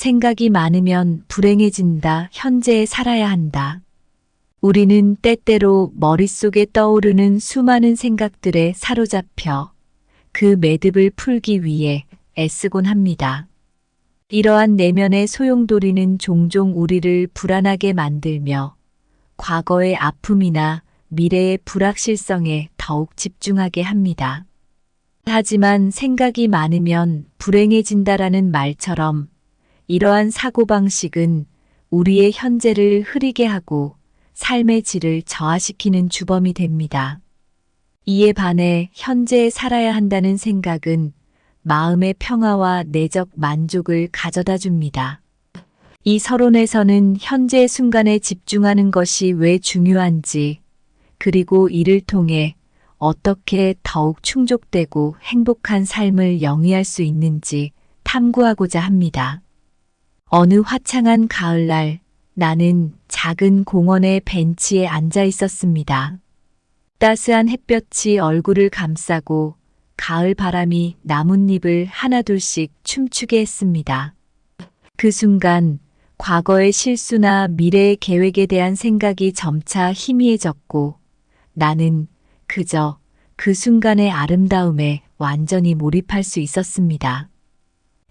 생각이 많으면 불행해진다. 현재에 살아야 한다. 우리는 때때로 머릿속에 떠오르는 수많은 생각들에 사로잡혀 그 매듭을 풀기 위해 애쓰곤 합니다. 이러한 내면의 소용돌이는 종종 우리를 불안하게 만들며 과거의 아픔이나 미래의 불확실성에 더욱 집중하게 합니다. 하지만 생각이 많으면 불행해진다라는 말처럼 이러한 사고방식은 우리의 현재를 흐리게 하고 삶의 질을 저하시키는 주범이 됩니다. 이에 반해 현재에 살아야 한다는 생각은 마음의 평화와 내적 만족을 가져다 줍니다. 이 서론에서는 현재의 순간에 집중하는 것이 왜 중요한지, 그리고 이를 통해 어떻게 더욱 충족되고 행복한 삶을 영위할 수 있는지 탐구하고자 합니다. 어느 화창한 가을날, 나는 작은 공원의 벤치에 앉아 있었습니다. 따스한 햇볕이 얼굴을 감싸고 가을 바람이 나뭇잎을 하나둘씩 춤추게 했습니다. 그 순간 과거의 실수나 미래의 계획에 대한 생각이 점차 희미해졌고 나는 그저 그 순간의 아름다움에 완전히 몰입할 수 있었습니다.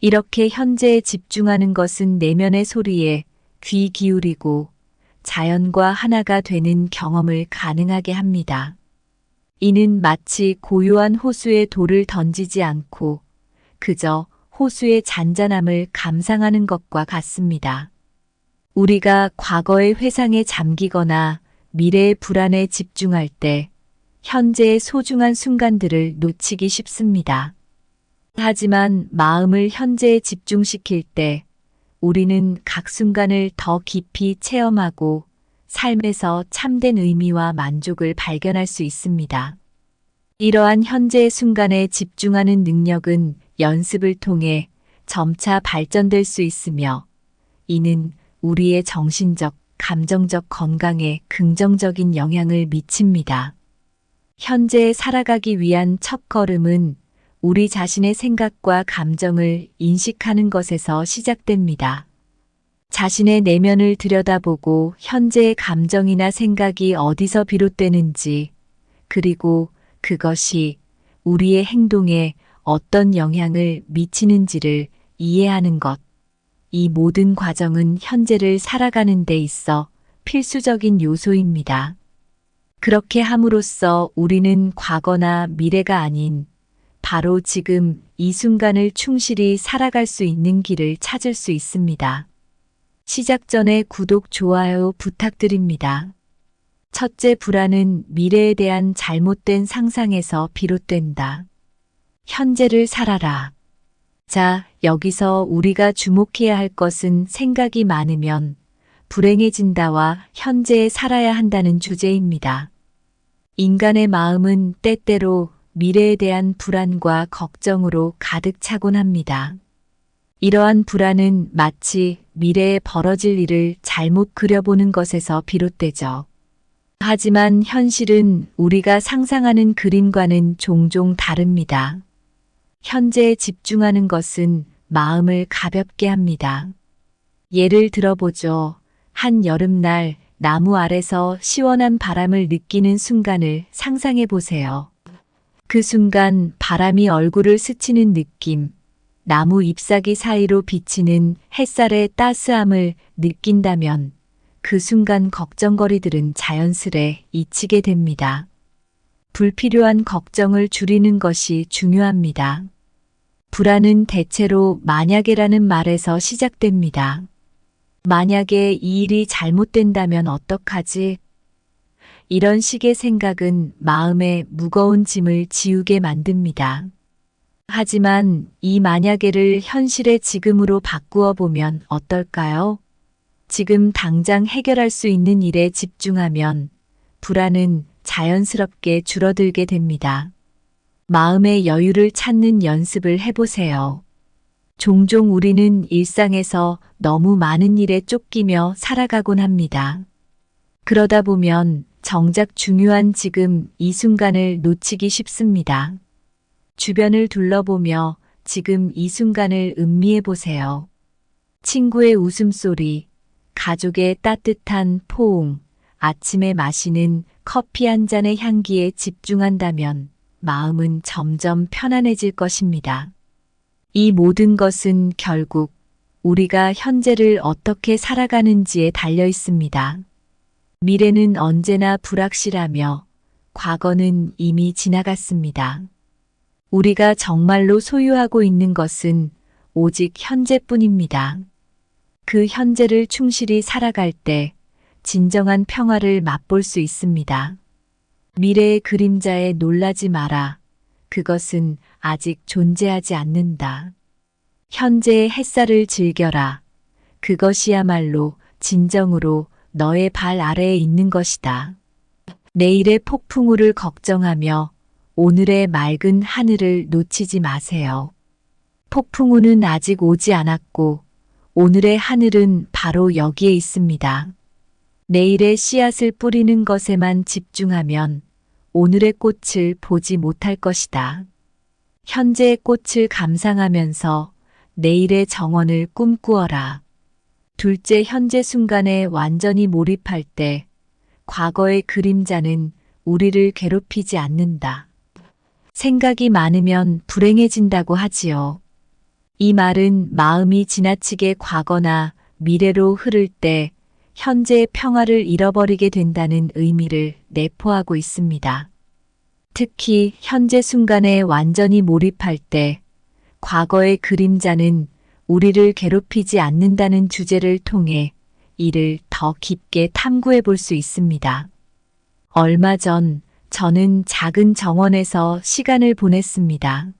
이렇게 현재에 집중하는 것은 내면의 소리에 귀 기울이고 자연과 하나가 되는 경험을 가능하게 합니다. 이는 마치 고요한 호수에 돌을 던지지 않고 그저 호수의 잔잔함을 감상하는 것과 같습니다. 우리가 과거의 회상에 잠기거나 미래의 불안에 집중할 때 현재의 소중한 순간들을 놓치기 쉽습니다. 하지만 마음을 현재에 집중시킬 때 우리는 각 순간을 더 깊이 체험하고 삶에서 참된 의미와 만족을 발견할 수 있습니다. 이러한 현재의 순간에 집중하는 능력은 연습을 통해 점차 발전될 수 있으며 이는 우리의 정신적, 감정적 건강에 긍정적인 영향을 미칩니다. 현재에 살아가기 위한 첫걸음은 우리 자신의 생각과 감정을 인식하는 것에서 시작됩니다. 자신의 내면을 들여다보고 현재의 감정이나 생각이 어디서 비롯되는지, 그리고 그것이 우리의 행동에 어떤 영향을 미치는지를 이해하는 것. 이 모든 과정은 현재를 살아가는 데 있어 필수적인 요소입니다. 그렇게 함으로써 우리는 과거나 미래가 아닌 바로 지금 이 순간을 충실히 살아갈 수 있는 길을 찾을 수 있습니다. 시작 전에 구독, 좋아요 부탁드립니다. 첫째, 불안은 미래에 대한 잘못된 상상에서 비롯된다. 현재를 살아라. 자, 여기서 우리가 주목해야 할 것은 생각이 많으면 불행해진다와 현재에 살아야 한다는 주제입니다. 인간의 마음은 때때로 미래에 대한 불안과 걱정으로 가득 차곤 합니다. 이러한 불안은 마치 미래에 벌어질 일을 잘못 그려보는 것에서 비롯되죠. 하지만 현실은 우리가 상상하는 그림과는 종종 다릅니다. 현재에 집중하는 것은 마음을 가볍게 합니다. 예를 들어보죠. 한 여름날 나무 아래서 시원한 바람을 느끼는 순간을 상상해 보세요. 그 순간 바람이 얼굴을 스치는 느낌, 나무 잎사귀 사이로 비치는 햇살의 따스함을 느낀다면 그 순간 걱정거리들은 자연스레 잊히게 됩니다. 불필요한 걱정을 줄이는 것이 중요합니다. 불안은 대체로 만약에라는 말에서 시작됩니다. 만약에 이 일이 잘못된다면 어떡하지? 이런 식의 생각은 마음에 무거운 짐을 지우게 만듭니다. 하지만 이 만약에를 현실의 지금으로 바꾸어 보면 어떨까요? 지금 당장 해결할 수 있는 일에 집중하면 불안은 자연스럽게 줄어들게 됩니다. 마음의 여유를 찾는 연습을 해보세요. 종종 우리는 일상에서 너무 많은 일에 쫓기며 살아가곤 합니다. 그러다 보면 정작 중요한 지금 이 순간을 놓치기 쉽습니다. 주변을 둘러보며 지금 이 순간을 음미해 보세요. 친구의 웃음소리, 가족의 따뜻한 포옹, 아침에 마시는 커피 한 잔의 향기에 집중한다면 마음은 점점 편안해질 것입니다. 이 모든 것은 결국 우리가 현재를 어떻게 살아가는지에 달려 있습니다. 미래는 언제나 불확실하며 과거는 이미 지나갔습니다. 우리가 정말로 소유하고 있는 것은 오직 현재뿐입니다. 그 현재를 충실히 살아갈 때 진정한 평화를 맛볼 수 있습니다. 미래의 그림자에 놀라지 마라. 그것은 아직 존재하지 않는다. 현재의 햇살을 즐겨라. 그것이야말로 진정으로 너의 발 아래에 있는 것이다. 내일의 폭풍우를 걱정하며 오늘의 맑은 하늘을 놓치지 마세요. 폭풍우는 아직 오지 않았고 오늘의 하늘은 바로 여기에 있습니다. 내일의 씨앗을 뿌리는 것에만 집중하면 오늘의 꽃을 보지 못할 것이다. 현재의 꽃을 감상하면서 내일의 정원을 꿈꾸어라. 둘째, 현재 순간에 완전히 몰입할 때 과거의 그림자는 우리를 괴롭히지 않는다. 생각이 많으면 불행해진다고 하지요. 이 말은 마음이 지나치게 과거나 미래로 흐를 때 현재의 평화를 잃어버리게 된다는 의미를 내포하고 있습니다. 특히 현재 순간에 완전히 몰입할 때 과거의 그림자는 우리를 괴롭히지 않는다는 주제를 통해 이를 더 깊게 탐구해 볼 수 있습니다. 얼마 전 저는 작은 정원에서 시간을 보냈습니다.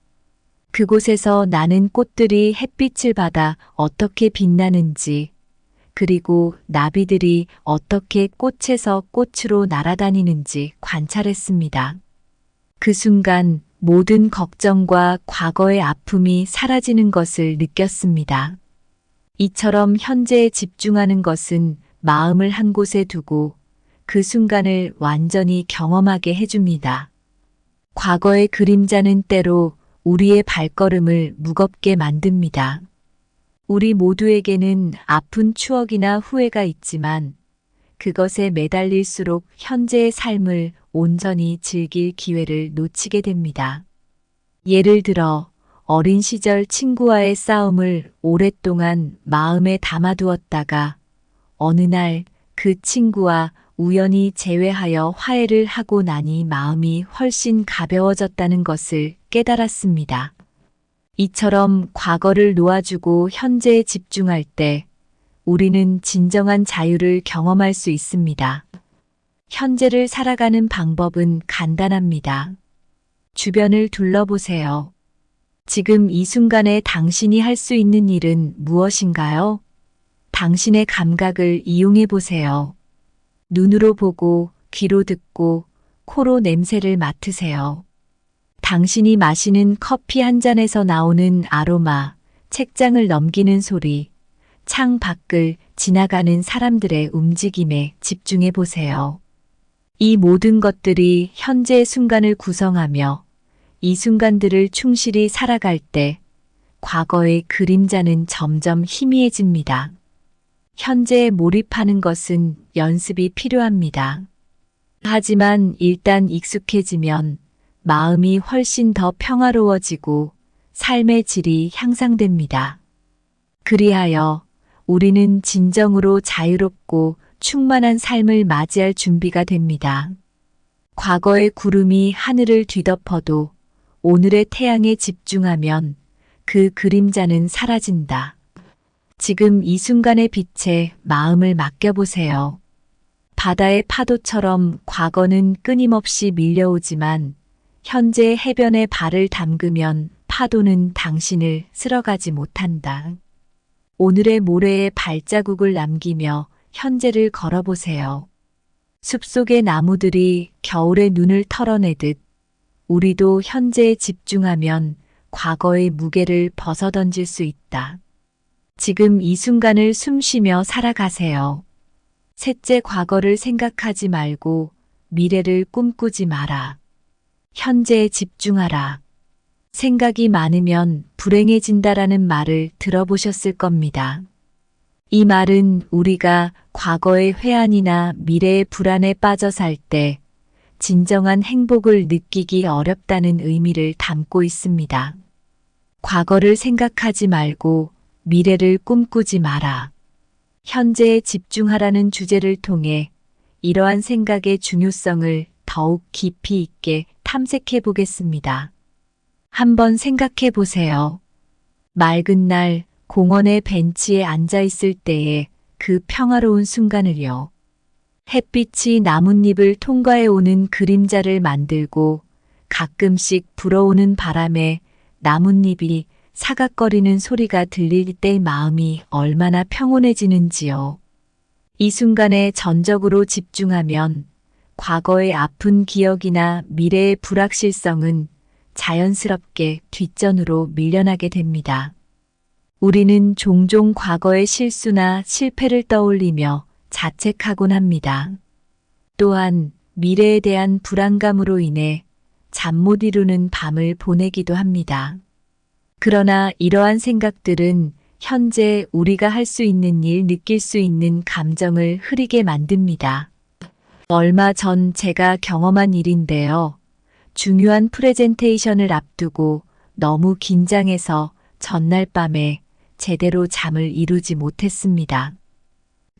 그곳에서 나는 꽃들이 햇빛을 받아 어떻게 빛나는지, 그리고 나비들이 어떻게 꽃에서 꽃으로 날아다니는지 관찰했습니다. 그 순간 모든 걱정과 과거의 아픔이 사라지는 것을 느꼈습니다. 이처럼 현재에 집중하는 것은 마음을 한 곳에 두고 그 순간을 완전히 경험하게 해줍니다. 과거의 그림자는 때로 우리의 발걸음을 무겁게 만듭니다. 우리 모두에게는 아픈 추억이나 후회가 있지만 그것에 매달릴수록 현재의 삶을 온전히 즐길 기회를 놓치게 됩니다. 예를 들어 어린 시절 친구와의 싸움을 오랫동안 마음에 담아두었다가 어느 날 그 친구와 우연히 재회하여 화해를 하고 나니 마음이 훨씬 가벼워졌다는 것을 깨달았습니다. 이처럼 과거를 놓아주고 현재에 집중할 때 우리는 진정한 자유를 경험할 수 있습니다. 현재를 살아가는 방법은 간단합니다. 주변을 둘러보세요. 지금 이 순간에 당신이 할 수 있는 일은 무엇인가요? 당신의 감각을 이용해 보세요. 눈으로 보고, 귀로 듣고, 코로 냄새를 맡으세요. 당신이 마시는 커피 한 잔에서 나오는 아로마, 책장을 넘기는 소리, 창 밖을 지나가는 사람들의 움직임에 집중해 보세요. 이 모든 것들이 현재의 순간을 구성하며 이 순간들을 충실히 살아갈 때 과거의 그림자는 점점 희미해집니다. 현재에 몰입하는 것은 연습이 필요합니다. 하지만 일단 익숙해지면 마음이 훨씬 더 평화로워지고 삶의 질이 향상됩니다. 그리하여 우리는 진정으로 자유롭고 충만한 삶을 맞이할 준비가 됩니다. 과거의 구름이 하늘을 뒤덮어도 오늘의 태양에 집중하면 그 그림자는 사라진다. 지금 이 순간의 빛에 마음을 맡겨보세요. 바다의 파도처럼 과거는 끊임없이 밀려오지만 현재의 해변에 발을 담그면 파도는 당신을 쓸어가지 못한다. 오늘의 모래에 발자국을 남기며 현재를 걸어보세요. 숲속의 나무들이 겨울의 눈을 털어내듯 우리도 현재에 집중하면 과거의 무게를 벗어던질 수 있다. 지금 이 순간을 숨쉬며 살아가세요. 셋째, 과거를 생각하지 말고 미래를 꿈꾸지 마라. 현재에 집중하라. 생각이 많으면 불행해진다라는 말을 들어보셨을 겁니다. 이 말은 우리가 과거의 회한이나 미래의 불안에 빠져 살 때 진정한 행복을 느끼기 어렵다는 의미를 담고 있습니다. 과거를 생각하지 말고 미래를 꿈꾸지 마라. 현재에 집중하라는 주제를 통해 이러한 생각의 중요성을 더욱 깊이 있게 탐색해 보겠습니다. 한번 생각해 보세요. 맑은 날 공원의 벤치에 앉아 있을 때의 그 평화로운 순간을요. 햇빛이 나뭇잎을 통과해 오는 그림자를 만들고 가끔씩 불어오는 바람에 나뭇잎이 사각거리는 소리가 들릴 때 마음이 얼마나 평온해지는지요. 이 순간에 전적으로 집중하면 과거의 아픈 기억이나 미래의 불확실성은 자연스럽게 뒷전으로 밀려나게 됩니다. 우리는 종종 과거의 실수나 실패를 떠올리며 자책하곤 합니다. 또한 미래에 대한 불안감으로 인해 잠 못 이루는 밤을 보내기도 합니다. 그러나 이러한 생각들은 현재 우리가 할 수 있는 일, 느낄 수 있는 감정을 흐리게 만듭니다. 얼마 전 제가 경험한 일인데요. 중요한 프레젠테이션을 앞두고 너무 긴장해서 전날 밤에 제대로 잠을 이루지 못했습니다.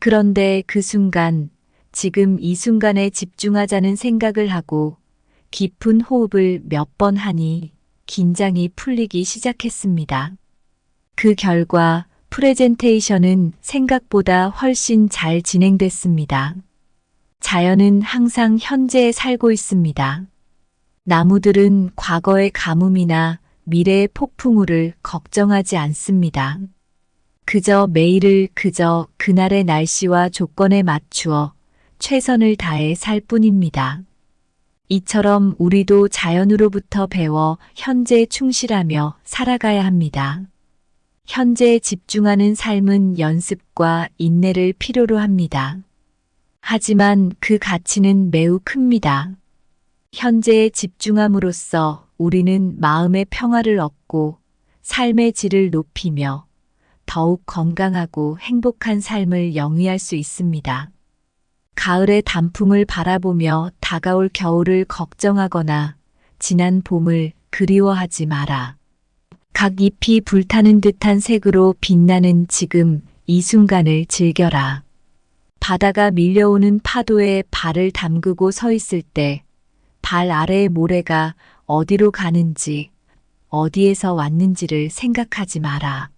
그런데 그 순간, 지금 이 순간에 집중하자는 생각을 하고 깊은 호흡을 몇 번 하니 긴장이 풀리기 시작했습니다. 그 결과 프레젠테이션은 생각보다 훨씬 잘 진행됐습니다. 자연은 항상 현재에 살고 있습니다. 나무들은 과거의 가뭄이나 미래의 폭풍우를 걱정하지 않습니다. 그저 매일을 그날의 날씨와 조건에 맞추어 최선을 다해 살 뿐입니다. 이처럼 우리도 자연으로부터 배워 현재에 충실하며 살아가야 합니다. 현재에 집중하는 삶은 연습과 인내를 필요로 합니다. 하지만 그 가치는 매우 큽니다. 현재에 집중함으로써 우리는 마음의 평화를 얻고 삶의 질을 높이며 더욱 건강하고 행복한 삶을 영위할 수 있습니다. 가을의 단풍을 바라보며 다가올 겨울을 걱정하거나 지난 봄을 그리워하지 마라. 각 잎이 불타는 듯한 색으로 빛나는 지금 이 순간을 즐겨라. 바다가 밀려오는 파도에 발을 담그고 서 있을 때 발 아래의 모래가 어디로 가는지, 어디에서 왔는지를 생각하지 마라.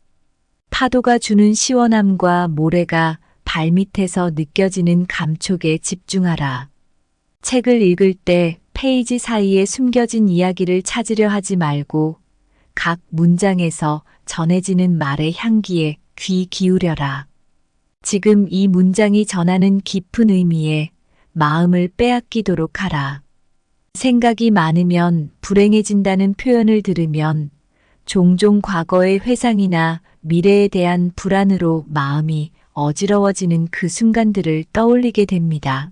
파도가 주는 시원함과 모래가 발밑에서 느껴지는 감촉에 집중하라. 책을 읽을 때 페이지 사이에 숨겨진 이야기를 찾으려 하지 말고 각 문장에서 전해지는 말의 향기에 귀 기울여라. 지금 이 문장이 전하는 깊은 의미에 마음을 빼앗기도록 하라. 생각이 많으면 불행해진다는 표현을 들으면 종종 과거의 회상이나 미래에 대한 불안으로 마음이 어지러워지는 그 순간들을 떠올리게 됩니다.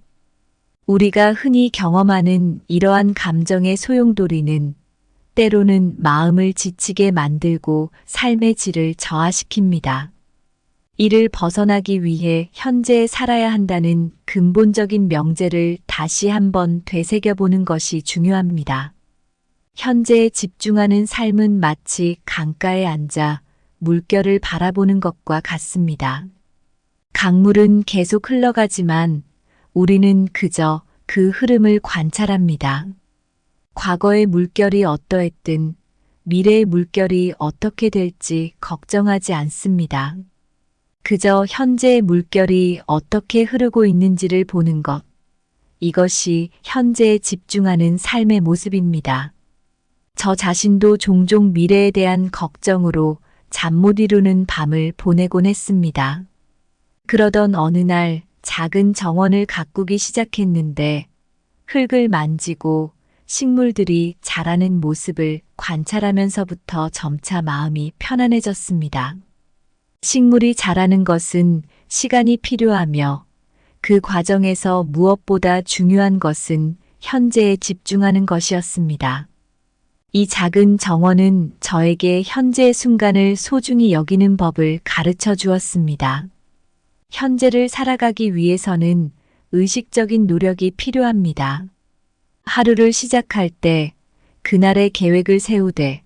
우리가 흔히 경험하는 이러한 감정의 소용돌이는 때로는 마음을 지치게 만들고 삶의 질을 저하시킵니다. 이를 벗어나기 위해 현재에 살아야 한다는 근본적인 명제를 다시 한번 되새겨보는 것이 중요합니다. 현재에 집중하는 삶은 마치 강가에 앉아 물결을 바라보는 것과 같습니다. 강물은 계속 흘러가지만 우리는 그저 그 흐름을 관찰합니다. 과거의 물결이 어떠했든 미래의 물결이 어떻게 될지 걱정하지 않습니다. 그저 현재의 물결이 어떻게 흐르고 있는지를 보는 것. 이것이 현재에 집중하는 삶의 모습입니다. 저 자신도 종종 미래에 대한 걱정으로 잠 못 이루는 밤을 보내곤 했습니다. 그러던 어느 날 작은 정원을 가꾸기 시작했는데 흙을 만지고 식물들이 자라는 모습을 관찰하면서부터 점차 마음이 편안해졌습니다. 식물이 자라는 것은 시간이 필요하며 그 과정에서 무엇보다 중요한 것은 현재에 집중하는 것이었습니다. 이 작은 정원은 저에게 현재의 순간을 소중히 여기는 법을 가르쳐 주었습니다. 현재를 살아가기 위해서는 의식적인 노력이 필요합니다. 하루를 시작할 때 그날의 계획을 세우되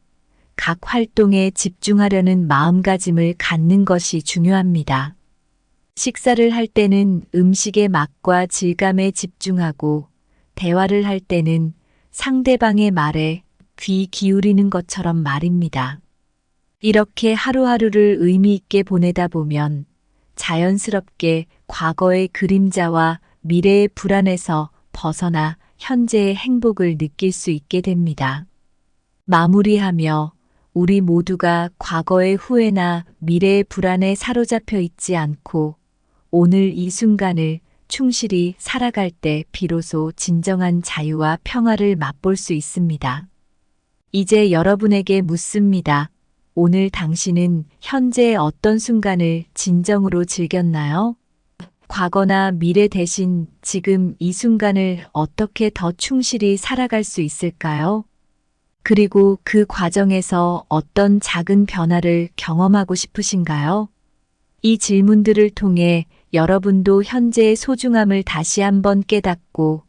각 활동에 집중하려는 마음가짐을 갖는 것이 중요합니다. 식사를 할 때는 음식의 맛과 질감에 집중하고 대화를 할 때는 상대방의 말에 귀 기울이는 것처럼 말입니다. 이렇게 하루하루를 의미 있게 보내다 보면 자연스럽게 과거의 그림자와 미래의 불안에서 벗어나 현재의 행복을 느낄 수 있게 됩니다. 마무리하며 우리 모두가 과거의 후회나 미래의 불안에 사로잡혀 있지 않고 오늘 이 순간을 충실히 살아갈 때 비로소 진정한 자유와 평화를 맛볼 수 있습니다. 이제 여러분에게 묻습니다. 오늘 당신은 현재의 어떤 순간을 진정으로 즐겼나요? 과거나 미래 대신 지금 이 순간을 어떻게 더 충실히 살아갈 수 있을까요? 그리고 그 과정에서 어떤 작은 변화를 경험하고 싶으신가요? 이 질문들을 통해 여러분도 현재의 소중함을 다시 한번 깨닫고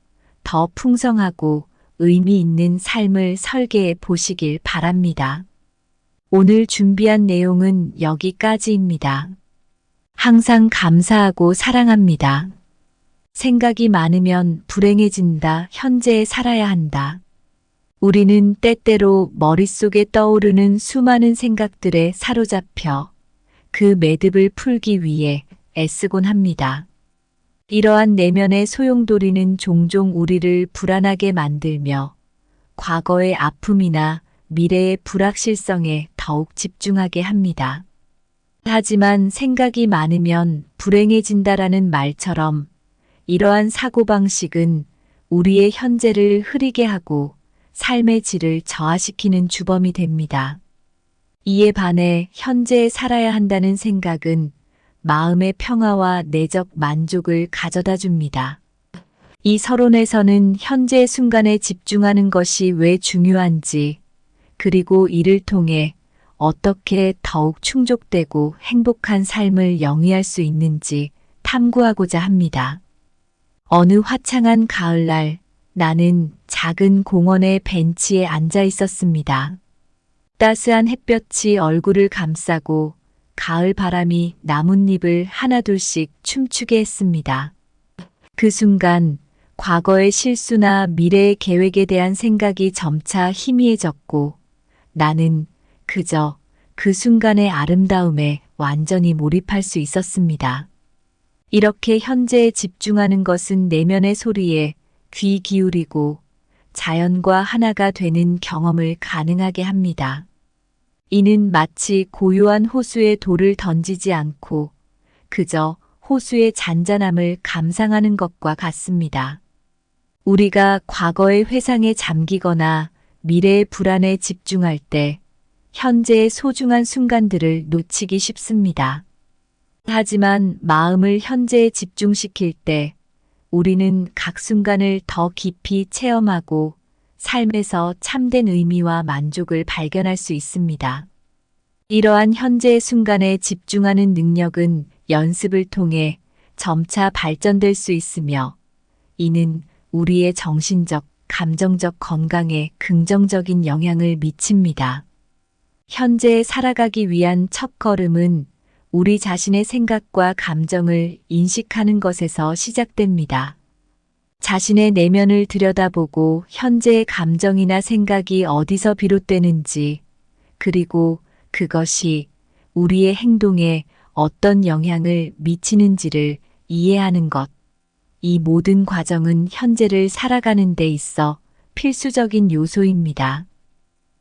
더 풍성하고 의미 있는 삶을 설계해 보시길 바랍니다. 오늘 준비한 내용은 여기까지입니다. 항상 감사하고 사랑합니다. 생각이 많으면 불행해진다. 현재에 살아야 한다. 우리는 때때로 머릿속에 떠오르는 수많은 생각들에 사로잡혀 그 매듭을 풀기 위해 애쓰곤 합니다. 이러한 내면의 소용돌이는 종종 우리를 불안하게 만들며 과거의 아픔이나 미래의 불확실성에 더욱 집중하게 합니다. 하지만 생각이 많으면 불행해진다라는 말처럼 이러한 사고방식은 우리의 현재를 흐리게 하고 삶의 질을 저하시키는 주범이 됩니다. 이에 반해 현재에 살아야 한다는 생각은 마음의 평화와 내적 만족을 가져다 줍니다. 이 서론에서는 현재 순간에 집중하는 것이 왜 중요한지, 그리고 이를 통해 어떻게 더욱 충족되고 행복한 삶을 영위할 수 있는지 탐구하고자 합니다. 어느 화창한 가을날, 나는 작은 공원의 벤치에 앉아 있었습니다. 따스한 햇볕이 얼굴을 감싸고 가을 바람이 나뭇잎을 하나둘씩 춤추게 했습니다. 그 순간 과거의 실수나 미래의 계획에 대한 생각이 점차 희미해졌고 나는 그저 그 순간의 아름다움에 완전히 몰입할 수 있었습니다. 이렇게 현재에 집중하는 것은 내면의 소리에 귀 기울이고 자연과 하나가 되는 경험을 가능하게 합니다. 이는 마치 고요한 호수에 돌을 던지지 않고 그저 호수의 잔잔함을 감상하는 것과 같습니다. 우리가 과거의 회상에 잠기거나 미래의 불안에 집중할 때 현재의 소중한 순간들을 놓치기 쉽습니다. 하지만 마음을 현재에 집중시킬 때 우리는 각 순간을 더 깊이 체험하고 삶에서 참된 의미와 만족을 발견할 수 있습니다. 이러한 현재의 순간에 집중하는 능력은 연습을 통해 점차 발전될 수 있으며 이는 우리의 정신적, 감정적 건강에 긍정적인 영향을 미칩니다. 현재에 살아가기 위한 첫걸음은 우리 자신의 생각과 감정을 인식하는 것에서 시작됩니다. 자신의 내면을 들여다보고 현재의 감정이나 생각이 어디서 비롯되는지, 그리고 그것이 우리의 행동에 어떤 영향을 미치는지를 이해하는 것. 이 모든 과정은 현재를 살아가는 데 있어 필수적인 요소입니다.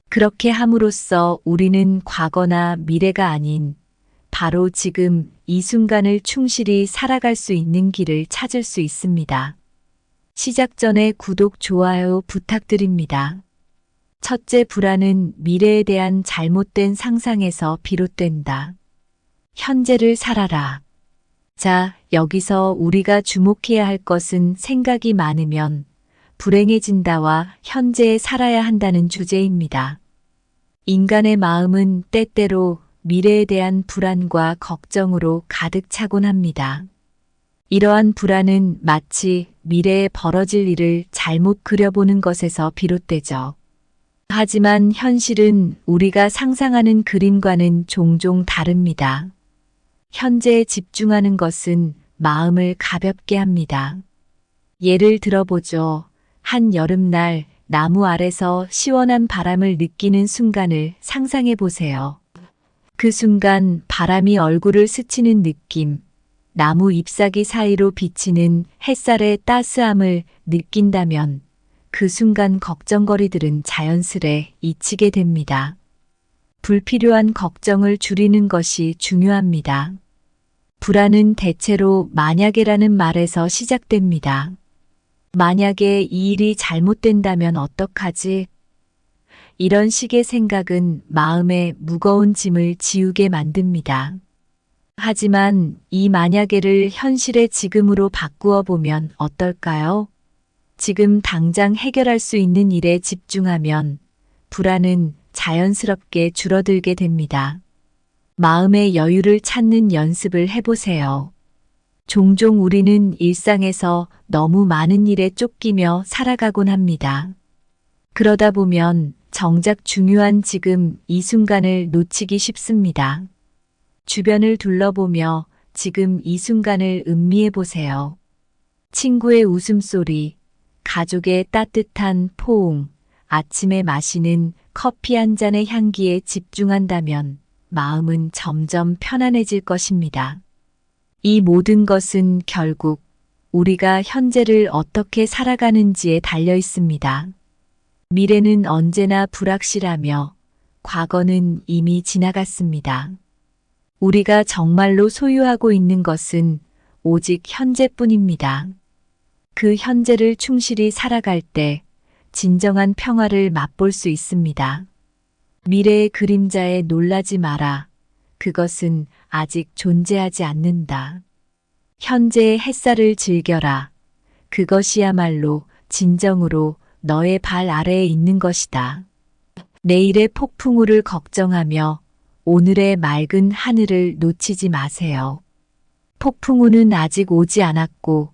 그렇게 함으로써 우리는 과거나 미래가 아닌 바로 지금 이 순간을 충실히 살아갈 수 있는 길을 찾을 수 있습니다. 시작 전에 구독, 좋아요 부탁드립니다. 첫째, 불안은 미래에 대한 잘못된 상상에서 비롯된다. 현재를 살아라. 자, 여기서 우리가 주목해야 할 것은 생각이 많으면 불행해진다와 현재에 살아야 한다는 주제입니다. 인간의 마음은 때때로 미래에 대한 불안과 걱정으로 가득 차곤 합니다. 이러한 불안은 마치 미래에 벌어질 일을 잘못 그려보는 것에서 비롯되죠. 하지만 현실은 우리가 상상하는 그림과는 종종 다릅니다. 현재에 집중하는 것은 마음을 가볍게 합니다. 예를 들어보죠. 한 여름날 나무 아래서 시원한 바람을 느끼는 순간을 상상해 보세요. 그 순간 바람이 얼굴을 스치는 느낌, 나무 잎사귀 사이로 비치는 햇살의 따스함을 느낀다면 그 순간 걱정거리들은 자연스레 잊히게 됩니다. 불필요한 걱정을 줄이는 것이 중요합니다. 불안은 대체로 만약에라는 말에서 시작됩니다. 만약에 이 일이 잘못된다면 어떡하지? 이런 식의 생각은 마음에 무거운 짐을 지우게 만듭니다. 하지만 이 만약에를 현실의 지금으로 바꾸어 보면 어떨까요? 지금 당장 해결할 수 있는 일에 집중하면 불안은 자연스럽게 줄어들게 됩니다. 마음의 여유를 찾는 연습을 해보세요. 종종 우리는 일상에서 너무 많은 일에 쫓기며 살아가곤 합니다. 그러다 보면 정작 중요한 지금 이 순간을 놓치기 쉽습니다. 주변을 둘러보며 지금 이 순간을 음미해 보세요. 친구의 웃음소리, 가족의 따뜻한 포옹, 아침에 마시는 커피 한 잔의 향기에 집중한다면 마음은 점점 편안해질 것입니다. 이 모든 것은 결국 우리가 현재를 어떻게 살아가는지에 달려 있습니다. 미래는 언제나 불확실하며 과거는 이미 지나갔습니다. 우리가 정말로 소유하고 있는 것은 오직 현재뿐입니다. 그 현재를 충실히 살아갈 때 진정한 평화를 맛볼 수 있습니다. 미래의 그림자에 놀라지 마라. 그것은 아직 존재하지 않는다. 현재의 햇살을 즐겨라. 그것이야말로 진정으로 너의 발 아래에 있는 것이다. 내일의 폭풍우를 걱정하며 오늘의 맑은 하늘을 놓치지 마세요. 폭풍우는 아직 오지 않았고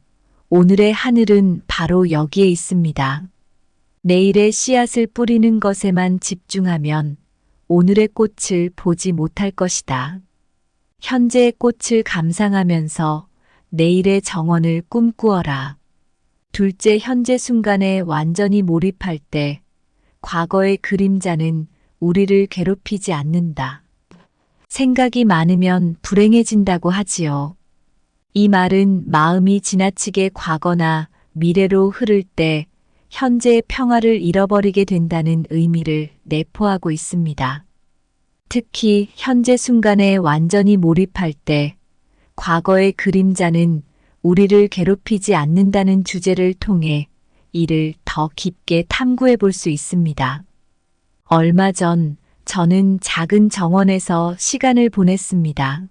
오늘의 하늘은 바로 여기에 있습니다. 내일의 씨앗을 뿌리는 것에만 집중하면 오늘의 꽃을 보지 못할 것이다. 현재의 꽃을 감상하면서 내일의 정원을 꿈꾸어라. 둘째, 현재 순간에 완전히 몰입할 때 과거의 그림자는 우리를 괴롭히지 않는다. 생각이 많으면 불행해진다고 하지요. 이 말은 마음이 지나치게 과거나 미래로 흐를 때 현재의 평화를 잃어버리게 된다는 의미를 내포하고 있습니다. 특히 현재 순간에 완전히 몰입할 때 과거의 그림자는 우리를 괴롭히지 않는다는 주제를 통해 이를 더 깊게 탐구해 볼 수 있습니다. 얼마 전 저는 작은 정원에서 시간을 보냈습니다.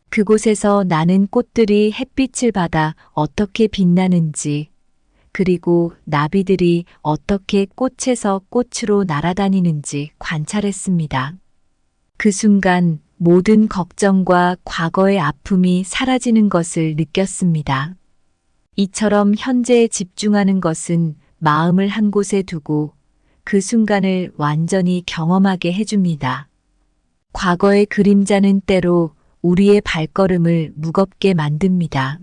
그곳에서 나는 꽃들이 햇빛을 받아 어떻게 빛나는지, 그리고 나비들이 어떻게 꽃에서 꽃으로 날아다니는지 관찰했습니다. 그 순간 모든 걱정과 과거의 아픔이 사라지는 것을 느꼈습니다. 이처럼 현재에 집중하는 것은 마음을 한 곳에 두고 그 순간을 완전히 경험하게 해줍니다. 과거의 그림자는 때로 우리의 발걸음을 무겁게 만듭니다.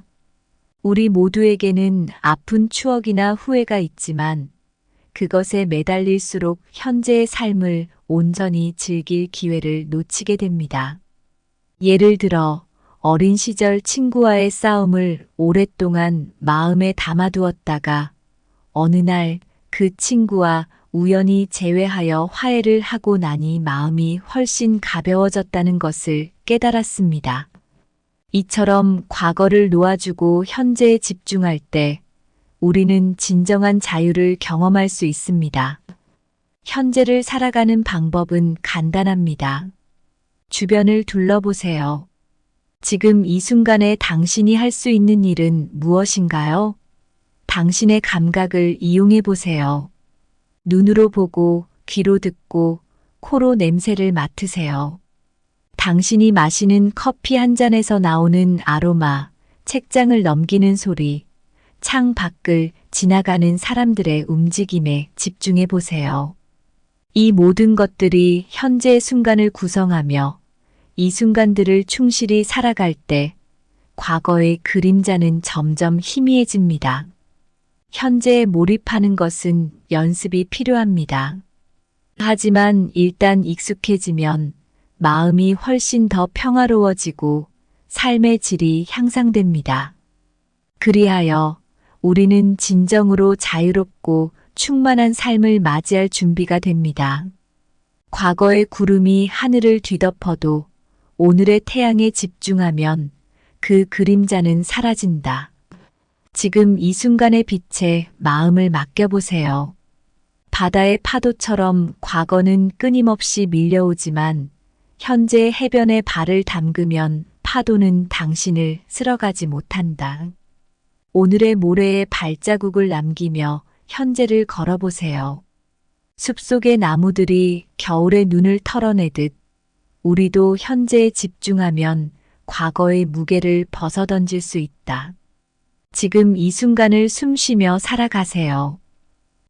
우리 모두에게는 아픈 추억이나 후회가 있지만 그것에 매달릴수록 현재의 삶을 온전히 즐길 기회를 놓치게 됩니다. 예를 들어 어린 시절 친구와의 싸움을 오랫동안 마음에 담아두었다가 어느 날 그 친구와 우연히 재회하여 화해를 하고 나니 마음이 훨씬 가벼워졌다는 것을 깨달았습니다. 이처럼 과거를 놓아주고 현재에 집중할 때 우리는 진정한 자유를 경험할 수 있습니다. 현재를 살아가는 방법은 간단합니다. 주변을 둘러보세요. 지금 이 순간에 당신이 할 수 있는 일은 무엇인가요? 당신의 감각을 이용해 보세요. 눈으로 보고, 귀로 듣고, 코로 냄새를 맡으세요. 당신이 마시는 커피 한 잔에서 나오는 아로마, 책장을 넘기는 소리, 창 밖을 지나가는 사람들의 움직임에 집중해 보세요. 이 모든 것들이 현재의 순간을 구성하며 이 순간들을 충실히 살아갈 때 과거의 그림자는 점점 희미해집니다. 현재에 몰입하는 것은 연습이 필요합니다. 하지만 일단 익숙해지면 마음이 훨씬 더 평화로워지고 삶의 질이 향상됩니다. 그리하여 우리는 진정으로 자유롭고 충만한 삶을 맞이할 준비가 됩니다. 과거의 구름이 하늘을 뒤덮어도 오늘의 태양에 집중하면 그 그림자는 사라진다. 지금 이 순간의 빛에 마음을 맡겨보세요. 바다의 파도처럼 과거는 끊임없이 밀려오지만 현재 해변에 발을 담그면 파도는 당신을 쓸어가지 못한다. 오늘의 모래에 발자국을 남기며 현재를 걸어보세요. 숲속의 나무들이 겨울의 눈을 털어내듯 우리도 현재에 집중하면 과거의 무게를 벗어던질 수 있다. 지금 이 순간을 숨쉬며 살아가세요.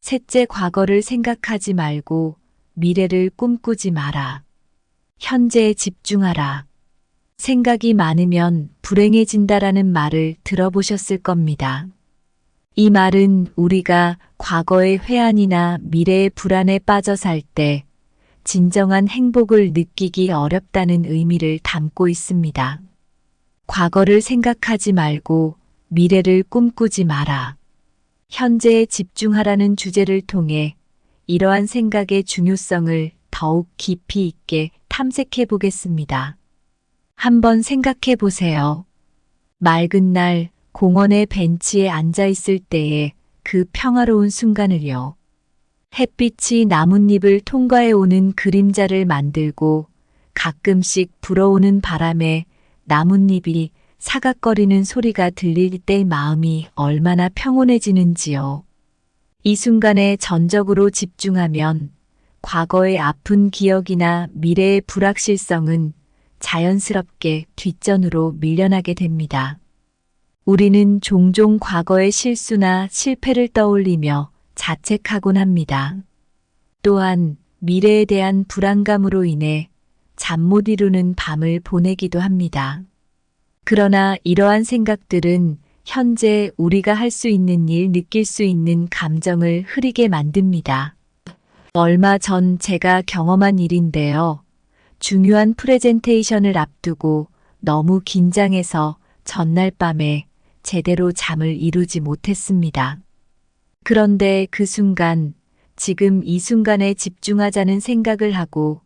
셋째, 과거를 생각하지 말고 미래를 꿈꾸지 마라. 현재에 집중하라. 생각이 많으면 불행해진다라는 말을 들어보셨을 겁니다. 이 말은 우리가 과거의 회한이나 미래의 불안에 빠져 살 때 진정한 행복을 느끼기 어렵다는 의미를 담고 있습니다. 과거를 생각하지 말고 미래를 꿈꾸지 마라. 현재에 집중하라는 주제를 통해 이러한 생각의 중요성을 더욱 깊이 있게 탐색해 보겠습니다. 한번 생각해 보세요. 맑은 날 공원의 벤치에 앉아 있을 때의 그 평화로운 순간을요. 햇빛이 나뭇잎을 통과해 오는 그림자를 만들고 가끔씩 불어오는 바람에 나뭇잎이 사각거리는 소리가 들릴 때 마음이 얼마나 평온해지는지요. 이 순간에 전적으로 집중하면 과거의 아픈 기억이나 미래의 불확실성은 자연스럽게 뒷전으로 밀려나게 됩니다. 우리는 종종 과거의 실수나 실패를 떠올리며 자책하곤 합니다. 또한 미래에 대한 불안감으로 인해 잠 못 이루는 밤을 보내기도 합니다. 그러나 이러한 생각들은 현재 우리가 할 수 있는 일, 느낄 수 있는 감정을 흐리게 만듭니다. 얼마 전 제가 경험한 일인데요. 중요한 프레젠테이션을 앞두고 너무 긴장해서 전날 밤에 제대로 잠을 이루지 못했습니다. 그런데 그 순간, 지금 이 순간에 집중하자는 생각을 하고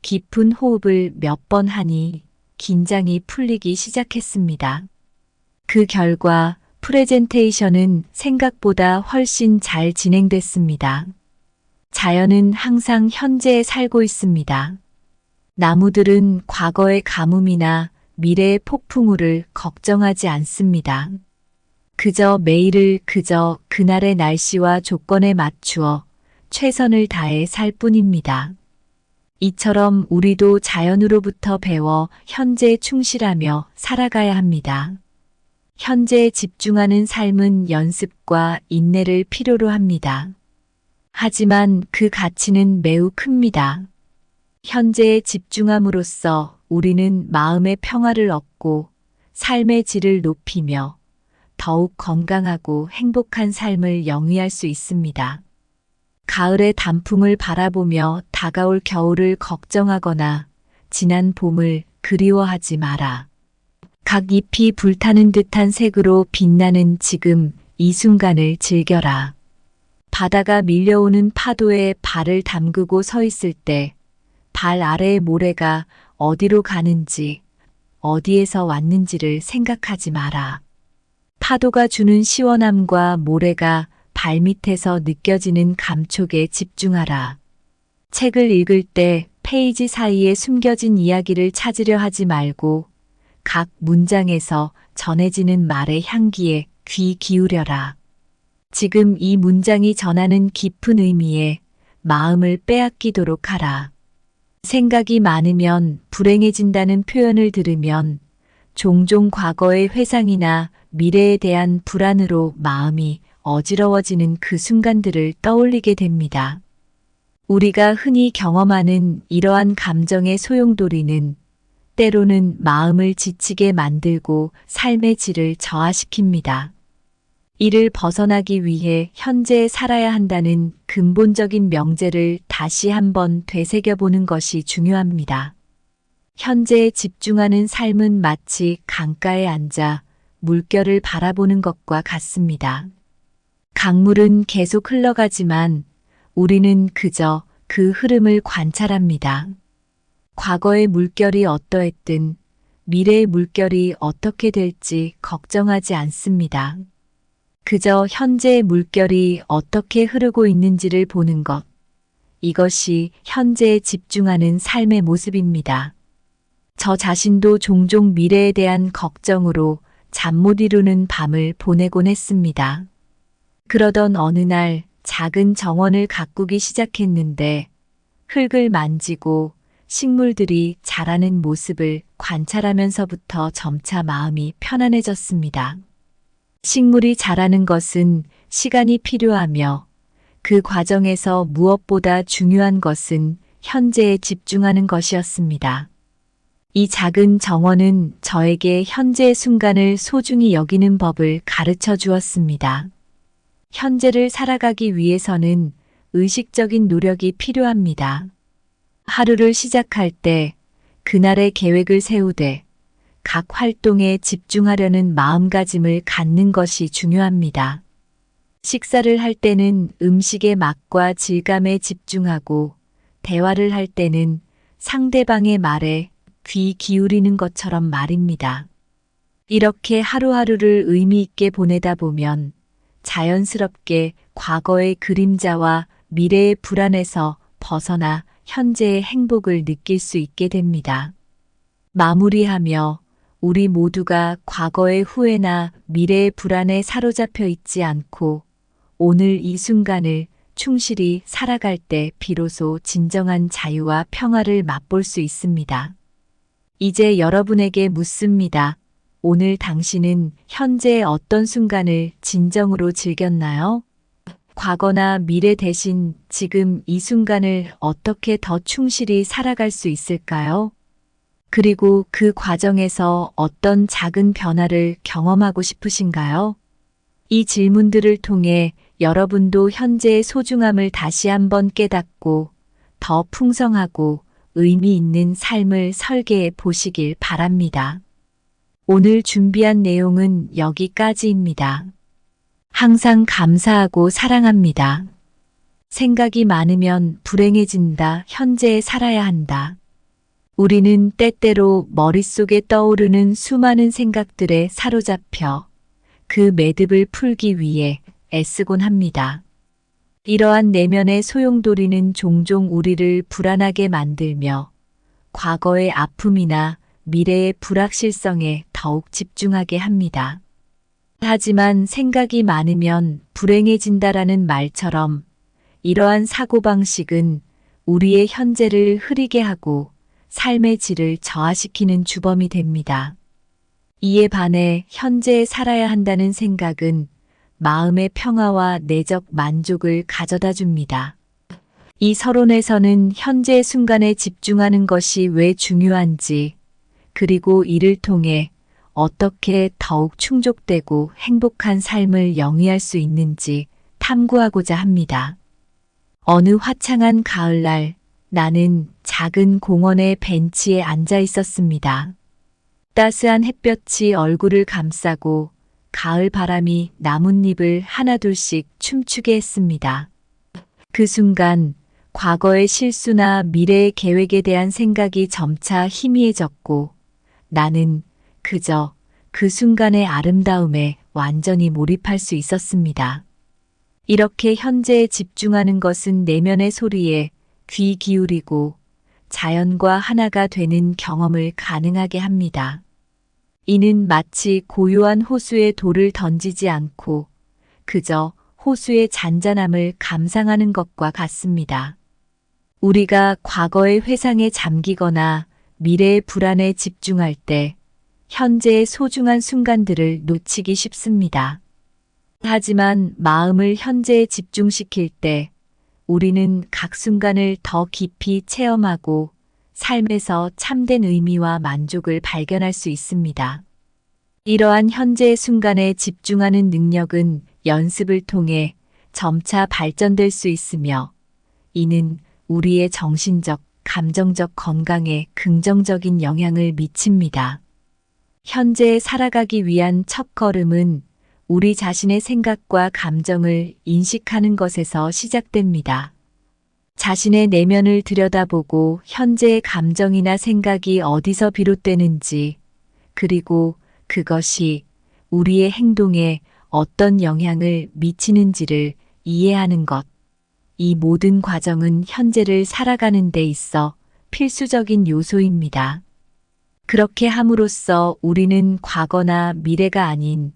깊은 호흡을 몇 번 하니 긴장이 풀리기 시작했습니다. 그 결과 프레젠테이션은 생각보다 훨씬 잘 진행됐습니다. 자연은 항상 현재에 살고 있습니다. 나무들은 과거의 가뭄이나 미래의 폭풍우를 걱정하지 않습니다. 그저 매일을 그날의 날씨와 조건에 맞추어 최선을 다해 살 뿐입니다. 이처럼 우리도 자연으로부터 배워 현재에 충실하며 살아가야 합니다. 현재에 집중하는 삶은 연습과 인내를 필요로 합니다. 하지만 그 가치는 매우 큽니다. 현재에 집중함으로써 우리는 마음의 평화를 얻고 삶의 질을 높이며 더욱 건강하고 행복한 삶을 영위할 수 있습니다. 가을의 단풍을 바라보며 다가올 겨울을 걱정하거나 지난 봄을 그리워하지 마라. 각 잎이 불타는 듯한 색으로 빛나는 지금 이 순간을 즐겨라. 바다가 밀려오는 파도에 발을 담그고 서 있을 때 발 아래의 모래가 어디로 가는지, 어디에서 왔는지를 생각하지 마라. 파도가 주는 시원함과 모래가 발밑에서 느껴지는 감촉에 집중하라. 책을 읽을 때 페이지 사이에 숨겨진 이야기를 찾으려 하지 말고 각 문장에서 전해지는 말의 향기에 귀 기울여라. 지금 이 문장이 전하는 깊은 의미에 마음을 빼앗기도록 하라. 생각이 많으면 불행해진다는 표현을 들으면 종종 과거의 회상이나 미래에 대한 불안으로 마음이 어지러워지는 그 순간들을 떠올리게 됩니다. 우리가 흔히 경험하는 이러한 감정의 소용돌이는 때로는 마음을 지치게 만들고 삶의 질을 저하시킵니다. 이를 벗어나기 위해 현재에 살아야 한다는 근본적인 명제를 다시 한번 되새겨보는 것이 중요합니다. 현재에 집중하는 삶은 마치 강가에 앉아 물결을 바라보는 것과 같습니다. 강물은 계속 흘러가지만 우리는 그저 그 흐름을 관찰합니다. 과거의 물결이 어떠했든 미래의 물결이 어떻게 될지 걱정하지 않습니다. 그저 현재의 물결이 어떻게 흐르고 있는지를 보는 것. 이것이 현재에 집중하는 삶의 모습입니다. 저 자신도 종종 미래에 대한 걱정으로 잠 못 이루는 밤을 보내곤 했습니다. 그러던 어느 날 작은 정원을 가꾸기 시작했는데 흙을 만지고 식물들이 자라는 모습을 관찰하면서부터 점차 마음이 편안해졌습니다. 식물이 자라는 것은 시간이 필요하며 그 과정에서 무엇보다 중요한 것은 현재에 집중하는 것이었습니다. 이 작은 정원은 저에게 현재의 순간을 소중히 여기는 법을 가르쳐 주었습니다. 현재를 살아가기 위해서는 의식적인 노력이 필요합니다. 하루를 시작할 때 그날의 계획을 세우되 각 활동에 집중하려는 마음가짐을 갖는 것이 중요합니다. 식사를 할 때는 음식의 맛과 질감에 집중하고 대화를 할 때는 상대방의 말에 귀 기울이는 것처럼 말입니다. 이렇게 하루하루를 의미 있게 보내다 보면 자연스럽게 과거의 그림자와 미래의 불안에서 벗어나 현재의 행복을 느낄 수 있게 됩니다. 마무리하며 우리 모두가 과거의 후회나 미래의 불안에 사로잡혀 있지 않고 오늘 이 순간을 충실히 살아갈 때 비로소 진정한 자유와 평화를 맛볼 수 있습니다. 이제 여러분에게 묻습니다. 오늘 당신은 현재의 어떤 순간을 진정으로 즐겼나요? 과거나 미래 대신 지금 이 순간을 어떻게 더 충실히 살아갈 수 있을까요? 그리고 그 과정에서 어떤 작은 변화를 경험하고 싶으신가요? 이 질문들을 통해 여러분도 현재의 소중함을 다시 한번 깨닫고 더 풍성하고 의미 있는 삶을 설계해 보시길 바랍니다. 오늘 준비한 내용은 여기까지입니다. 항상 감사하고 사랑합니다. 생각이 많으면 불행해진다. 현재에 살아야 한다. 우리는 때때로 머릿속에 떠오르는 수많은 생각들에 사로잡혀 그 매듭을 풀기 위해 애쓰곤 합니다. 이러한 내면의 소용돌이는 종종 우리를 불안하게 만들며 과거의 아픔이나 미래의 불확실성에 더욱 집중하게 합니다. 하지만 생각이 많으면 불행해진다라는 말처럼 이러한 사고방식은 우리의 현재를 흐리게 하고 삶의 질을 저하시키는 주범이 됩니다. 이에 반해 현재에 살아야 한다는 생각은 마음의 평화와 내적 만족을 가져다 줍니다. 이 서론에서는 현재 순간에 집중하는 것이 왜 중요한지, 그리고 이를 통해 어떻게 더욱 충족되고 행복한 삶을 영위할 수 있는지 탐구하고자 합니다. 어느 화창한 가을날, 나는 작은 공원의 벤치에 앉아 있었습니다. 따스한 햇볕이 얼굴을 감싸고 가을 바람이 나뭇잎을 하나둘씩 춤추게 했습니다. 그 순간 과거의 실수나 미래의 계획에 대한 생각이 점차 희미해졌고 나는 그저 그 순간의 아름다움에 완전히 몰입할 수 있었습니다. 이렇게 현재에 집중하는 것은 내면의 소리에 귀 기울이고 자연과 하나가 되는 경험을 가능하게 합니다. 이는 마치 고요한 호수에 돌을 던지지 않고 그저 호수의 잔잔함을 감상하는 것과 같습니다. 우리가 과거의 회상에 잠기거나 미래의 불안에 집중할 때 현재의 소중한 순간들을 놓치기 쉽습니다. 하지만 마음을 현재에 집중시킬 때 우리는 각 순간을 더 깊이 체험하고 삶에서 참된 의미와 만족을 발견할 수 있습니다. 이러한 현재의 순간에 집중하는 능력은 연습을 통해 점차 발전될 수 있으며 이는 우리의 정신적, 감정적 건강에 긍정적인 영향을 미칩니다. 현재에 살아가기 위한 첫걸음은 우리 자신의 생각과 감정을 인식하는 것에서 시작됩니다. 자신의 내면을 들여다보고 현재의 감정이나 생각이 어디서 비롯되는지, 그리고 그것이 우리의 행동에 어떤 영향을 미치는지를 이해하는 것. 이 모든 과정은 현재를 살아가는 데 있어 필수적인 요소입니다. 그렇게 함으로써 우리는 과거나 미래가 아닌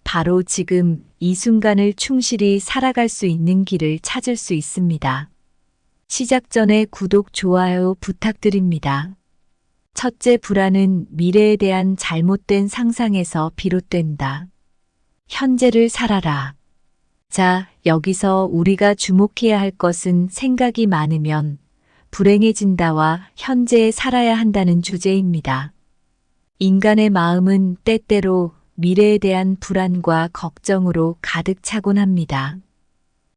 바로 지금 이 순간을 충실히 살아갈 수 있는 길을 찾을 수 있습니다. 시작 전에 구독, 좋아요 부탁드립니다. 첫째, 불안은 미래에 대한 잘못된 상상에서 비롯된다. 현재를 살아라. 자, 여기서 우리가 주목해야 할 것은 생각이 많으면 불행해진다와 현재에 살아야 한다는 주제입니다. 인간의 마음은 때때로 미래에 대한 불안과 걱정으로 가득 차곤 합니다.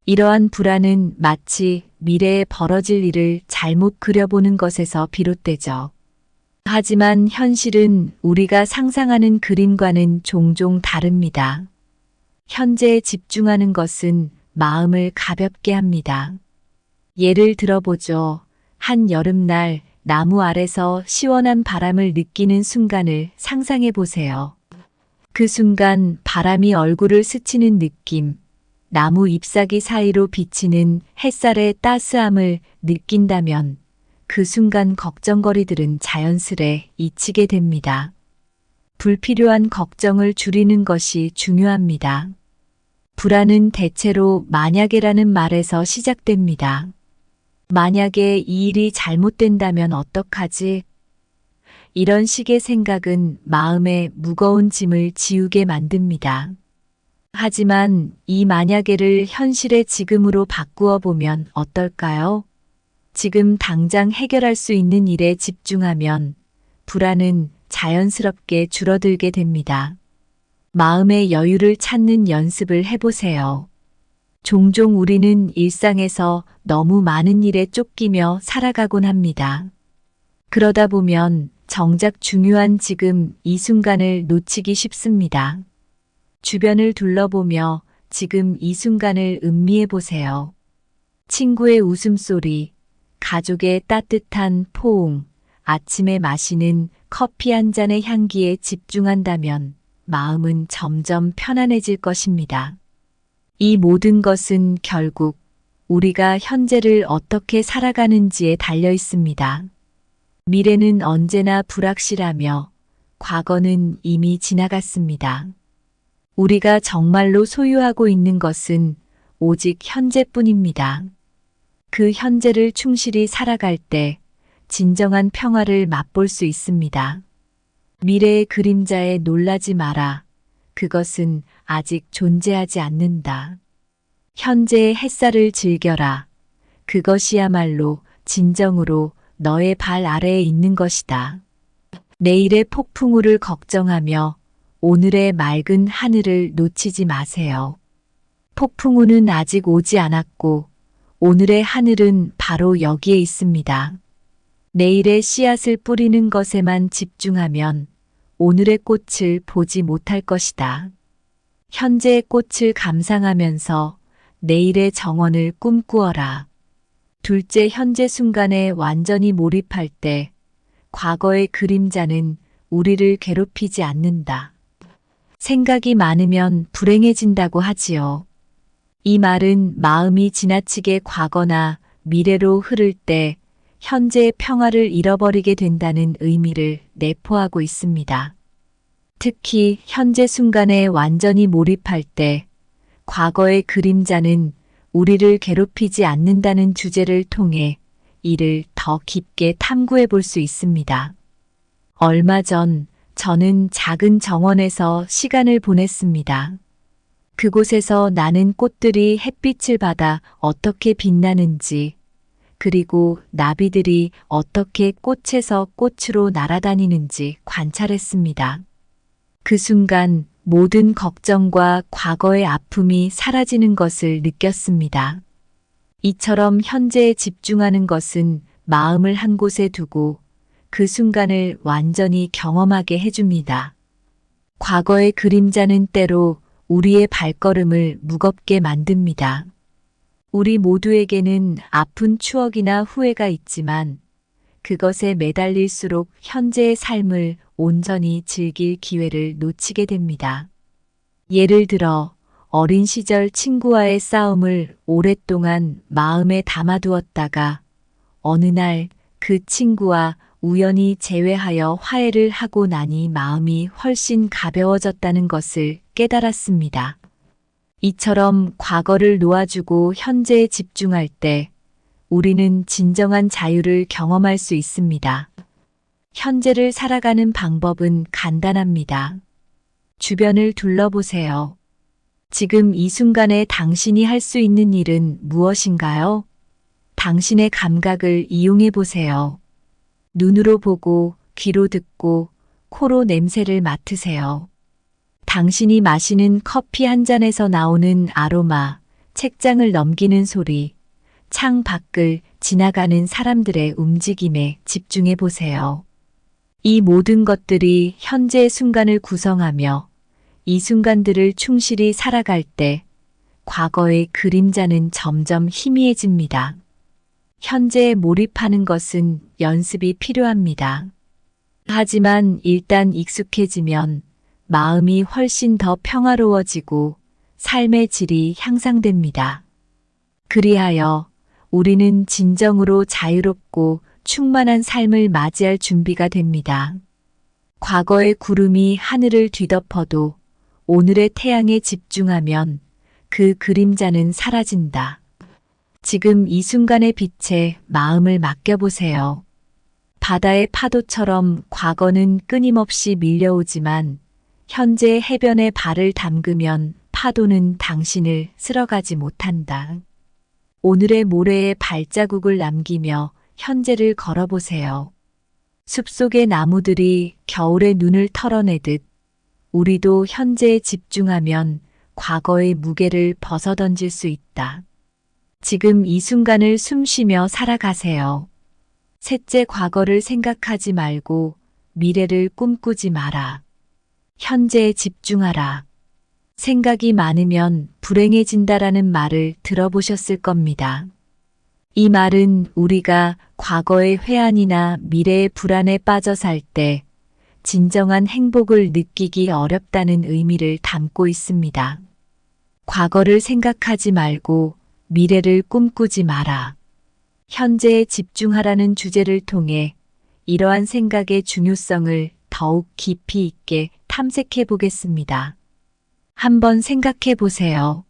이러한 불안은 마치 미래에 벌어질 일을 잘못 그려보는 것에서 비롯되죠. 하지만 현실은 우리가 상상하는 그림과는 종종 다릅니다. 현재에 집중하는 것은 마음을 가볍게 합니다. 예를 들어보죠. 한 여름날 나무 아래서 시원한 바람을 느끼는 순간을 상상해 보세요. 그 순간 바람이 얼굴을 스치는 느낌, 나무 잎사귀 사이로 비치는 햇살의 따스함을 느낀다면 그 순간 걱정거리들은 자연스레 잊히게 됩니다. 불필요한 걱정을 줄이는 것이 중요합니다. 불안은 대체로 만약에라는 말에서 시작됩니다. 만약에 이 일이 잘못된다면 어떡하지? 이런 식의 생각은 마음에 무거운 짐을 지우게 만듭니다. 하지만 이 만약에를 현실의 지금으로 바꾸어 보면 어떨까요? 지금 당장 해결할 수 있는 일에 집중하면 불안은 자연스럽게 줄어들게 됩니다. 마음의 여유를 찾는 연습을 해보세요. 종종 우리는 일상에서 너무 많은 일에 쫓기며 살아가곤 합니다. 그러다 보면 정작 중요한 지금 이 순간을 놓치기 쉽습니다. 주변을 둘러보며 지금 이 순간을 음미해 보세요. 친구의 웃음소리, 가족의 따뜻한 포옹, 아침에 마시는 커피 한 잔의 향기에 집중한다면 마음은 점점 편안해질 것입니다. 이 모든 것은 결국 우리가 현재를 어떻게 살아가는지에 달려 있습니다. 미래는 언제나 불확실하며 과거는 이미 지나갔습니다. 우리가 정말로 소유하고 있는 것은 오직 현재뿐입니다. 그 현재를 충실히 살아갈 때 진정한 평화를 맛볼 수 있습니다. 미래의 그림자에 놀라지 마라. 그것은 아직 존재하지 않는다. 현재의 햇살을 즐겨라. 그것이야말로 진정으로 너의 발 아래에 있는 것이다. 내일의 폭풍우를 걱정하며 오늘의 맑은 하늘을 놓치지 마세요. 폭풍우는 아직 오지 않았고 오늘의 하늘은 바로 여기에 있습니다. 내일의 씨앗을 뿌리는 것에만 집중하면 오늘의 꽃을 보지 못할 것이다. 현재의 꽃을 감상하면서 내일의 정원을 꿈꾸어라. 둘째, 현재 순간에 완전히 몰입할 때 과거의 그림자는 우리를 괴롭히지 않는다. 생각이 많으면 불행해진다고 하지요. 이 말은 마음이 지나치게 과거나 미래로 흐를 때 현재의 평화를 잃어버리게 된다는 의미를 내포하고 있습니다. 특히 현재 순간에 완전히 몰입할 때 과거의 그림자는 우리를 괴롭히지 않는다는 주제를 통해 이를 더 깊게 탐구해 볼 수 있습니다. 얼마 전 저는 작은 정원에서 시간을 보냈습니다. 그곳에서 나는 꽃들이 햇빛을 받아 어떻게 빛나는지, 그리고 나비들이 어떻게 꽃에서 꽃으로 날아다니는지 관찰했습니다. 그 순간 모든 걱정과 과거의 아픔이 사라지는 것을 느꼈습니다. 이처럼 현재에 집중하는 것은 마음을 한 곳에 두고 그 순간을 완전히 경험하게 해줍니다. 과거의 그림자는 때로 우리의 발걸음을 무겁게 만듭니다. 우리 모두에게는 아픈 추억이나 후회가 있지만 그것에 매달릴수록 현재의 삶을 온전히 즐길 기회를 놓치게 됩니다. 예를 들어 어린 시절 친구와의 싸움을 오랫동안 마음에 담아두었다가 어느 날 그 친구와 우연히 재회하여 화해를 하고 나니 마음이 훨씬 가벼워졌다는 것을 깨달았습니다. 이처럼 과거를 놓아주고 현재에 집중할 때 우리는 진정한 자유를 경험할 수 있습니다. 현재를 살아가는 방법은 간단합니다. 주변을 둘러보세요. 지금 이 순간에 당신이 할 수 있는 일은 무엇인가요? 당신의 감각을 이용해 보세요. 눈으로 보고, 귀로 듣고, 코로 냄새를 맡으세요. 당신이 마시는 커피 한 잔에서 나오는 아로마, 책장을 넘기는 소리, 창 밖을 지나가는 사람들의 움직임에 집중해 보세요. 이 모든 것들이 현재의 순간을 구성하며 이 순간들을 충실히 살아갈 때 과거의 그림자는 점점 희미해집니다. 현재에 몰입하는 것은 연습이 필요합니다. 하지만 일단 익숙해지면 마음이 훨씬 더 평화로워지고 삶의 질이 향상됩니다. 그리하여 우리는 진정으로 자유롭고 충만한 삶을 맞이할 준비가 됩니다. 과거의 구름이 하늘을 뒤덮어도 오늘의 태양에 집중하면 그 그림자는 사라진다. 지금 이 순간의 빛에 마음을 맡겨보세요. 바다의 파도처럼 과거는 끊임없이 밀려오지만 현재의 해변에 발을 담그면 파도는 당신을 쓸어가지 못한다. 오늘의 모래에 발자국을 남기며 현재를 걸어보세요. 숲속의 나무들이 겨울에 눈을 털어내듯 우리도 현재에 집중하면 과거의 무게를 벗어던질 수 있다. 지금 이 순간을 숨쉬며 살아가세요. 셋째, 과거를 생각하지 말고 미래를 꿈꾸지 마라. 현재에 집중하라. 생각이 많으면 불행해진다라는 말을 들어보셨을 겁니다. 이 말은 우리가 과거의 회한이나 미래의 불안에 빠져 살 때 진정한 행복을 느끼기 어렵다는 의미를 담고 있습니다. 과거를 생각하지 말고 미래를 꿈꾸지 마라. 현재에 집중하라는 주제를 통해 이러한 생각의 중요성을 더욱 깊이 있게 탐색해 보겠습니다. 한번 생각해 보세요.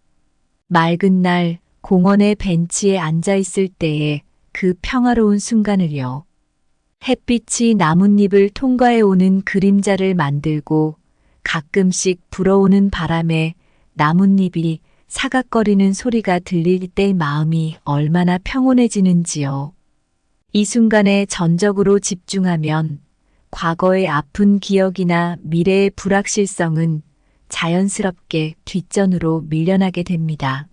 맑은 날 공원의 벤치에 앉아 있을 때의 그 평화로운 순간을요. 햇빛이 나뭇잎을 통과해 오는 그림자를 만들고 가끔씩 불어오는 바람에 나뭇잎이 사각거리는 소리가 들릴 때 마음이 얼마나 평온해지는지요. 이 순간에 전적으로 집중하면 과거의 아픈 기억이나 미래의 불확실성은 자연스럽게 뒷전으로 밀려나게 됩니다.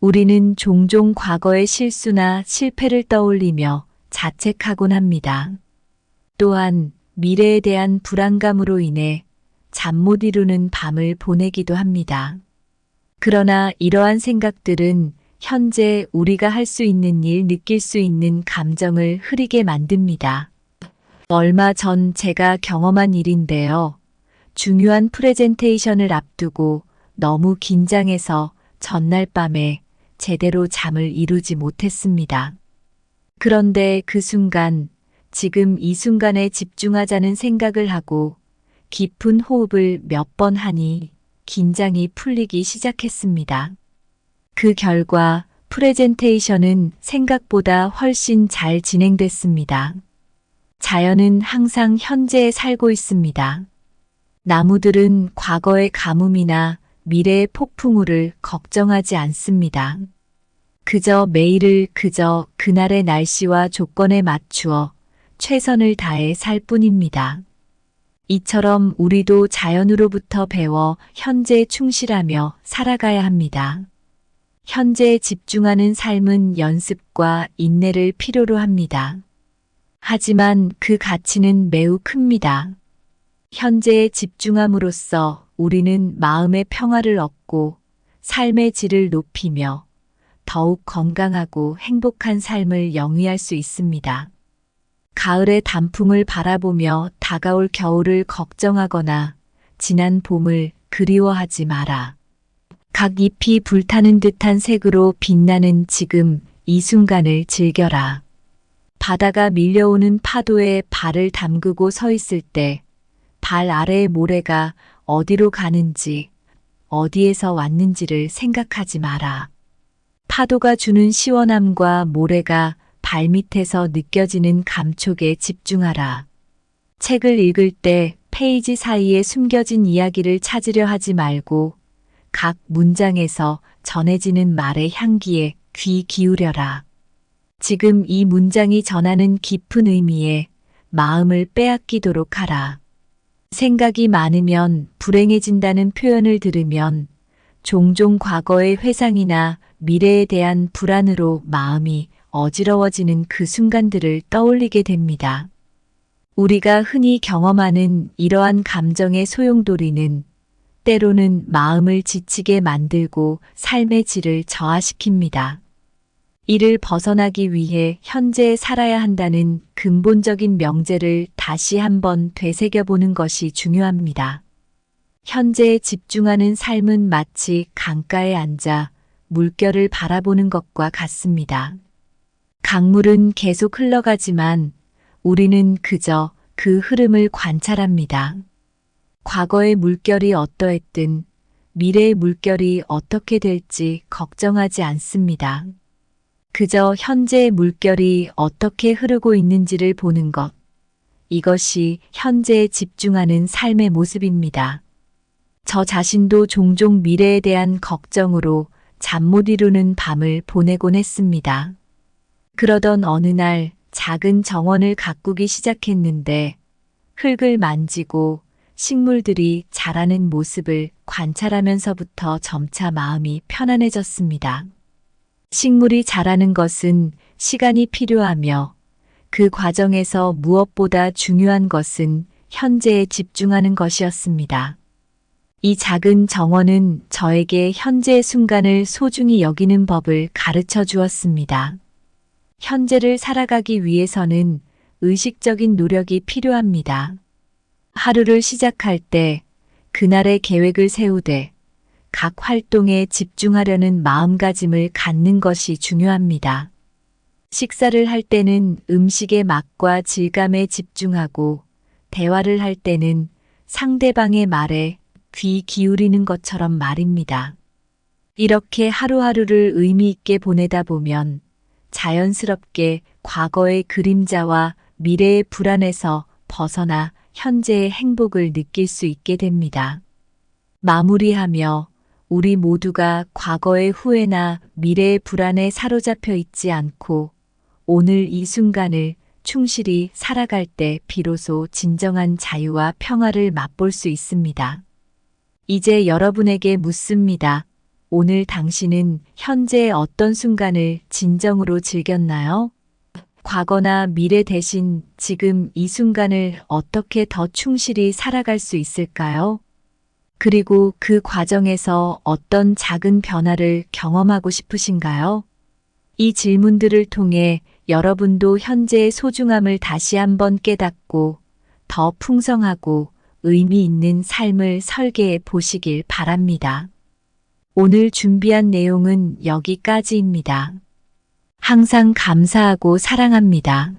우리는 종종 과거의 실수나 실패를 떠올리며 자책하곤 합니다. 또한 미래에 대한 불안감으로 인해 잠 못 이루는 밤을 보내기도 합니다. 그러나 이러한 생각들은 현재 우리가 할 수 있는 일, 느낄 수 있는 감정을 흐리게 만듭니다. 얼마 전 제가 경험한 일인데요. 중요한 프레젠테이션을 앞두고 너무 긴장해서 전날 밤에 제대로 잠을 이루지 못했습니다. 그런데 그 순간, 지금 이 순간에 집중하자는 생각을 하고 깊은 호흡을 몇 번 하니 긴장이 풀리기 시작했습니다. 그 결과 프레젠테이션은 생각보다 훨씬 잘 진행됐습니다. 자연은 항상 현재에 살고 있습니다. 나무들은 과거의 가뭄이나 미래의 폭풍우를 걱정하지 않습니다. 그저 매일을 그저 그날의 날씨와 조건에 맞추어 최선을 다해 살 뿐입니다. 이처럼 우리도 자연으로부터 배워 현재에 충실하며 살아가야 합니다. 현재에 집중하는 삶은 연습과 인내를 필요로 합니다. 하지만 그 가치는 매우 큽니다. 현재에 집중함으로써 우리는 마음의 평화를 얻고 삶의 질을 높이며 더욱 건강하고 행복한 삶을 영위할 수 있습니다. 가을의 단풍을 바라보며 다가올 겨울을 걱정하거나 지난 봄을 그리워하지 마라. 각 잎이 불타는 듯한 색으로 빛나는 지금 이 순간을 즐겨라. 바다가 밀려오는 파도에 발을 담그고 서 있을 때 발 아래의 모래가 어디로 가는지, 어디에서 왔는지를 생각하지 마라. 파도가 주는 시원함과 모래가 발밑에서 느껴지는 감촉에 집중하라. 책을 읽을 때 페이지 사이에 숨겨진 이야기를 찾으려 하지 말고 각 문장에서 전해지는 말의 향기에 귀 기울여라. 지금 이 문장이 전하는 깊은 의미에 마음을 빼앗기도록 하라. 생각이 많으면 불행해진다는 표현을 들으면 종종 과거의 회상이나 미래에 대한 불안으로 마음이 어지러워지는 그 순간들을 떠올리게 됩니다. 우리가 흔히 경험하는 이러한 감정의 소용돌이는 때로는 마음을 지치게 만들고 삶의 질을 저하시킵니다. 이를 벗어나기 위해 현재에 살아야 한다는 근본적인 명제를 다시 한번 되새겨보는 것이 중요합니다. 현재에 집중하는 삶은 마치 강가에 앉아 물결을 바라보는 것과 같습니다. 강물은 계속 흘러가지만 우리는 그저 그 흐름을 관찰합니다. 과거의 물결이 어떠했든 미래의 물결이 어떻게 될지 걱정하지 않습니다. 그저 현재의 물결이 어떻게 흐르고 있는지를 보는 것. 이것이 현재에 집중하는 삶의 모습입니다. 저 자신도 종종 미래에 대한 걱정으로 잠 못 이루는 밤을 보내곤 했습니다. 그러던 어느 날 작은 정원을 가꾸기 시작했는데 흙을 만지고 식물들이 자라는 모습을 관찰하면서부터 점차 마음이 편안해졌습니다. 식물이 자라는 것은 시간이 필요하며 그 과정에서 무엇보다 중요한 것은 현재에 집중하는 것이었습니다. 이 작은 정원은 저에게 현재의 순간을 소중히 여기는 법을 가르쳐 주었습니다. 현재를 살아가기 위해서는 의식적인 노력이 필요합니다. 하루를 시작할 때 그날의 계획을 세우되 각 활동에 집중하려는 마음가짐을 갖는 것이 중요합니다. 식사를 할 때는 음식의 맛과 질감에 집중하고 대화를 할 때는 상대방의 말에 귀 기울이는 것처럼 말입니다. 이렇게 하루하루를 의미 있게 보내다 보면 자연스럽게 과거의 그림자와 미래의 불안에서 벗어나 현재의 행복을 느낄 수 있게 됩니다. 마무리하며 우리 모두가 과거의 후회나 미래의 불안에 사로잡혀 있지 않고 오늘 이 순간을 충실히 살아갈 때 비로소 진정한 자유와 평화를 맛볼 수 있습니다. 이제 여러분에게 묻습니다. 오늘 당신은 현재의 어떤 순간을 진정으로 즐겼나요? 과거나 미래 대신 지금 이 순간을 어떻게 더 충실히 살아갈 수 있을까요? 그리고 그 과정에서 어떤 작은 변화를 경험하고 싶으신가요? 이 질문들을 통해 여러분도 현재의 소중함을 다시 한번 깨닫고 더 풍성하고 의미 있는 삶을 설계해 보시길 바랍니다. 오늘 준비한 내용은 여기까지입니다. 항상 감사하고 사랑합니다.